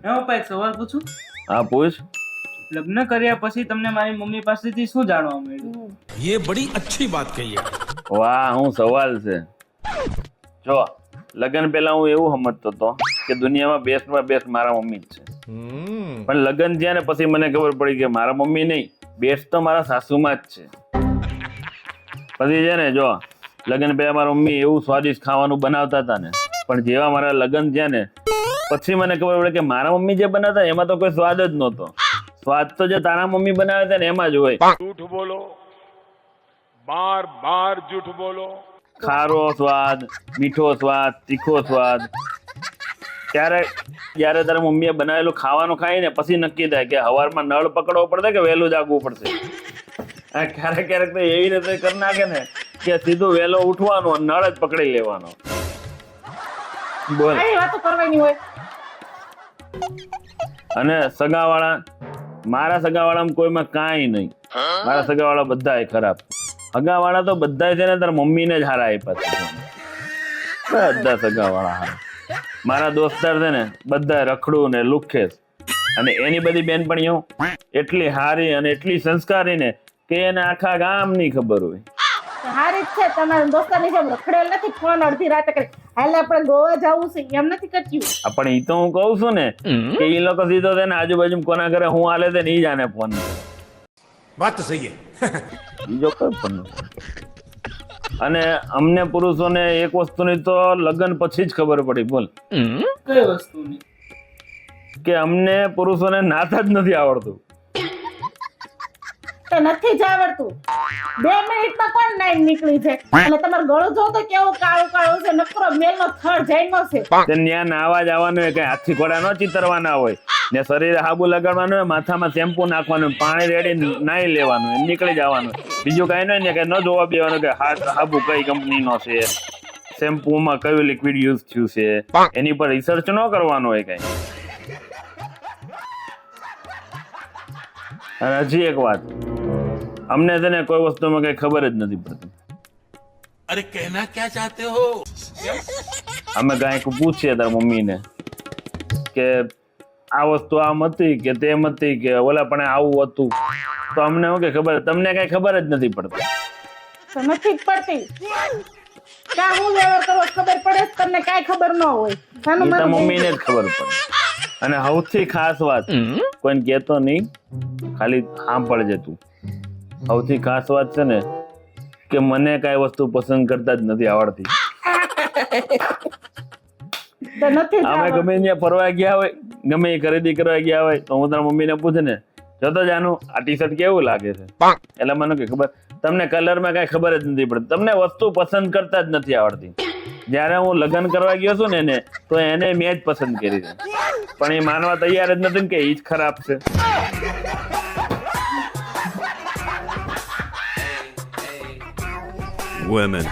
એમાં પપ્પા એક સવાલ પૂછું? હા પૂછ. લગ્ન કર્યા પછી તમને મારી મમ્મી પાસેથી શું જાણવા મળ્યું? ये बड़ी अच्छी बात कही है. વાહ, હું સવાલ છે. જો લગ્ન પહેલા હું એવું સમજતો હતો કે દુનિયામાં બેસ્ટમાં બેસ્ટ મારા મમ્મી જ છે. પણ લગ્ન થયા ને પછી મને ખબર પડી કે મારા મમ્મી નહીં, બેસ્ટ તો મારા સાસુમાં જ છે. પછી છે ને, જો લગ્ન પહેલા મારા મમ્મી એવું સ્વાદિષ્ટ ખાવાનું બનાવતા હતા ને, પણ જેવા મારા લગ્ન થયા ને પછી મને ખબર પડે કે મારા મમ્મી જે બનાવતા એમાં તો કોઈ સ્વાદ જ નહોતો. સ્વાદ તો જે તારા મમ્મી બનાવે છે ને એમાં જ હોય. झूठ बोलो, बार बार झूठ बोलो. ખારો સ્વાદ, મીઠો સ્વાદ, તીખો સ્વાદ. ત્યારે જયારે તારા મમ્મીએ બનાવેલું ખાવાનું ખાઈને પછી નક્કી થાય કે સવારમાં નળ પકડવો પડશે કે વહેલું જાગવું પડશે. આ ક્યારેક ક્યારેક તો એવી રીતે કરી નાખે ને કે સીધું વહેલો ઉઠવાનું, નળ જ પકડી લેવાનો. બોલ. આની વાતો કરવાની હોય. અને સગાવાળા, મારા સગાવાળામાં કોઈમાં કાંઈ નહીં. મારા સગાવાળા બધાય ખરાબ. સગાવાળા તો બધાય છે ને તારા મમ્મીને જ હારા આપ્યા છે. બધા સગાવાળા હારા. મારા દોસ્તાર છે ને બધા રખડું ને લુખેસ, અને એની બધી બેનપણીઓ એટલી હારી અને એટલી સંસ્કારી ને કે એને આખા ગામની ખબર હોય. હારી જ છે, તમારા દોસ્તારની જેમ રખડેલ નથી. ફોન અડધી રાતે કરે, હાલે આપણે ગોવા જવું છે, એમ નથી કરતી. પણ ઈ તો હું કહું છું ને કે ઈ લોકો સીધો છે ને આજુબાજુ કોના ઘરે હું હાલે છે ને ઈ જાણે ફોન. बात तो सही है. બીજો કોઈ પણ નથી. અને અમને પુરુષોને એક વસ્તુની તો લગ્ન પછી જ ખબર પડી. બોલ. કઈ વસ્તુની? કે અમને પુરુષોને નાતા જ નથી આવડતું. તો નથી જ આવડતું. 2 મિનિટમાં કોણ નાઈ નીકળી જાય. અને તમારું ગળું જો તો કેવું કાળું કાળું છે, નકરો મેલનો થડ જઈનો છે. તે ન્યા નાવા જવાનું હોય, કઈ હાથી ઘોડા નો ચિતરવાના હોય ને, શરીરે હાબુ લગાડવાનું હોય, માથામાં શેમ્પુ નાખવાનું, પાણી રેડી નાઈ લેવાનું, નીકળી જવાનું. બીજું કઈ નહીં ને, કઈ ન જોવા બેવાનું કે હાબુ કઈ કંપનીનો છે, શેમ્પુમાં કયું લિક્વિડ યુઝ થયું છે, એની પર રિસર્ચ ન કરવાનું હોય કઈ. અને હજી એક વાત, અમને છે ને કોઈ વસ્તુમાં કઈ ખબર જ નથી પડતી. अरे कहना क्या चाहते हो? અમે કાંઈક પૂછીએ તારા મમ્મીને કે આ વસ્તુ આમ હતી કે તેમ હતી કે ઓલા પણ આવું હતું, તો અમને શું કે ખબર, તમને કઈ ખબર જ નથી પડતી. તો નથી જ પડતી. ક્યાં હું વ્યવહાર કરવો ખબર પડે છે, તમને કાંઈ ખબર ન હોય. સાનું એ તો માનું મમ્મીને જ ખબર પડે. અને સૌથી ખાસ વાત, કોઈને કહેતો નહીં, ખાલી સાંભળજે તું. સૌથી ખાસ વાત છે ને કે મને કાંઈ વસ્તુ પસંદ કરતા જ નથી આવડતી. તો નથી જ અમે આવડતું. ગમે ત્યાં ફરવા ગયા હોય, ગમે એ ખરીદી કરવા ગયા હોય, તો હું તારા મમ્મીને પૂછે ને, જોતો જાનું આ ટી શર્ટ કેવું લાગે છે, એટલે મને કે ખબર, તમને કલરમાં કઈ ખબર જ નથી પડતી, તમને વસ્તુ પસંદ કરતા જ નથી આવડતી. જયારે હું લગ્ન કરવા ગયો છું ને એને, તો એને મેં જ પસંદ કરી છે, પણ એ માનવા તૈયાર જ નથી કે એ જ ખરાબ છે. Women.